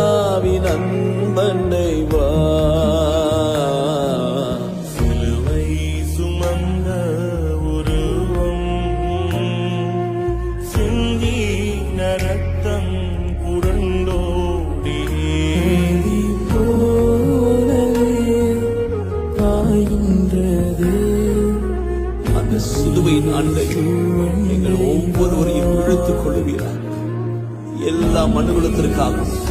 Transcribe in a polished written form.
பிதாவின் அன்பண்டை வா. சிலுவை சுமந்த உருவம் சிந்தின ரத்தம் புரண்டோடியே அந்த சிலுவையின் அண்டை நீங்கள் ஒவ்வொருவரையும் இழுத்துக் கொள்வீராக. எல்லா மனுகுலத்திற்காகவும்